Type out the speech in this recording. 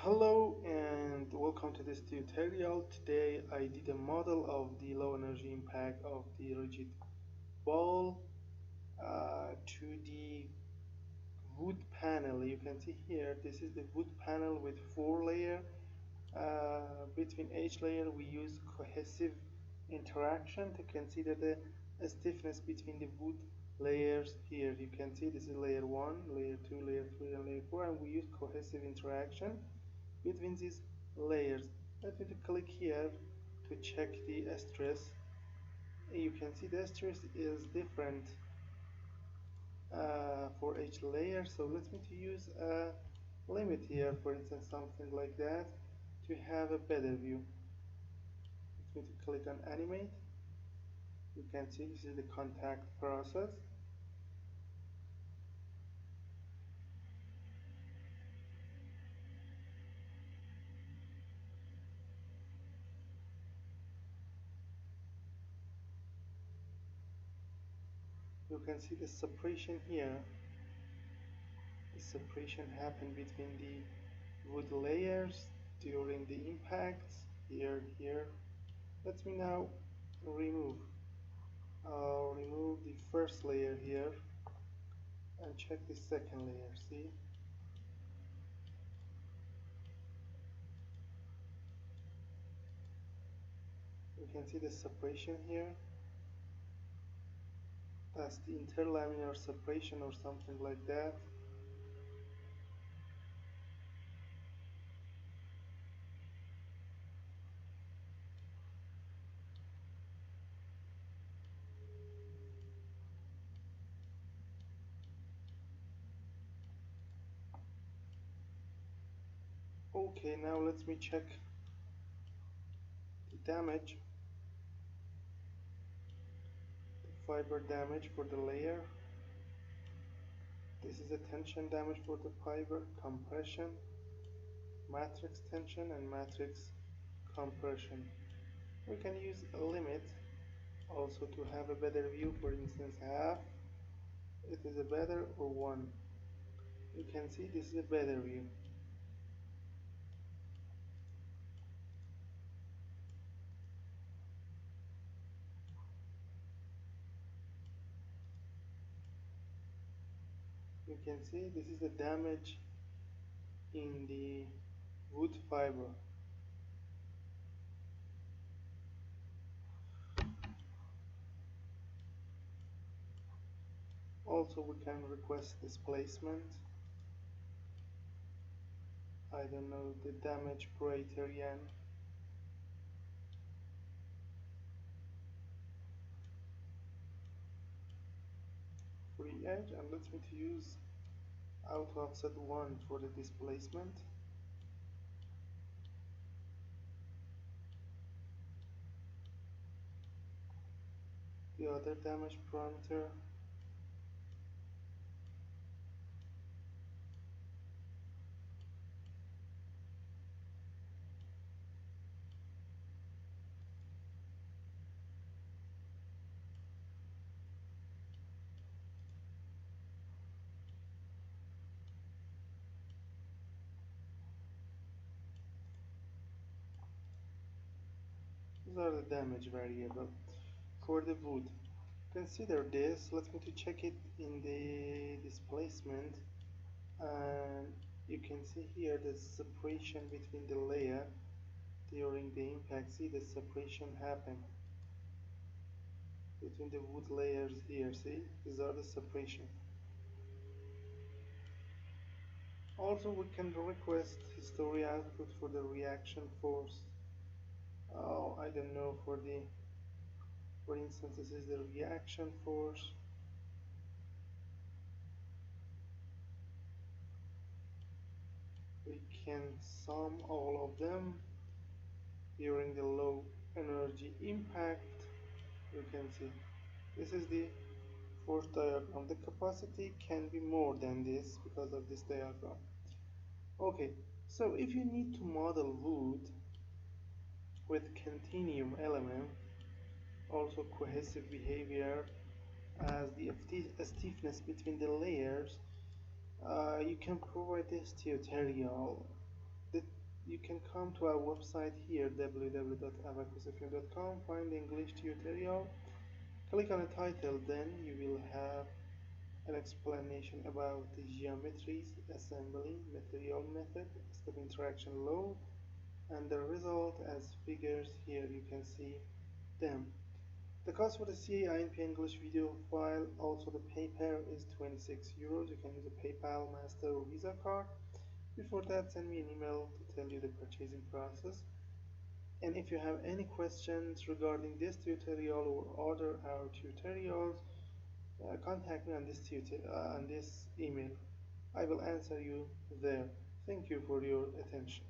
Hello and welcome to this tutorial. Today I did a model of the low energy impact of the rigid ball to the wood panel. You can see here this is the wood panel with 4 layers. Between each layer we use cohesive interaction to consider the stiffness between the wood layers. Here you can see this is layer 1, layer 2, layer 3 and layer 4, and we use cohesive interaction between these layers. Let me click here to check the stress. You can see the stress is different for each layer, so let me to use a limit here, for instance something like that, to have a better view. Let me to click on animate. You can see this is the contact process. You can see the separation here. The separation happened between the wood layers during the impacts. Here. Let me now remove remove the first layer here and check the second layer. See, you can see the separation here. That's the interlaminar separation or something like that. Okay, now let me check the damage, the fiber damage for the layer. This is a tension damage for the fiber, compression, matrix tension and matrix compression. We can use a limit also to have a better view. For instance, half, it is a better, or 1. You can see this is a better view. You can see this is the damage in the wood fiber. Also we can request displacement. I don't know the damage criterion. Free edge, and let me to use auto offset 1 for the displacement. The other damage parameter, these are the damage variable for the wood. Consider this. Let me to check it in the displacement, and you can see here the separation between the layer during the impact. See the separation happen between the wood layers here. See, these are the separation. Also we can request history output for the reaction force. Oh, I don't know, for instance this is the reaction force. We can sum all of them during the low energy impact. You can see this is the force diagram. The capacity can be more than this because of this diagram. Okay, so if you need to model wood with continuum element, also cohesive behavior as the stiffness between the layers, you can provide this tutorial. The can come to our website here, www.abaqusfm.com, find the English tutorial, click on the title, then you will have an explanation about the geometries, assembly, material method, step interaction load, and the result as figures. Here you can see them. The cost for the CA INP English video file, also the PayPal, is 26 euros. You can use a PayPal, Master, or Visa card. Before that, send me an email to tell you the purchasing process. And if you have any questions regarding this tutorial or other our tutorials, contact me on this email. I will answer you there. Thank you for your attention.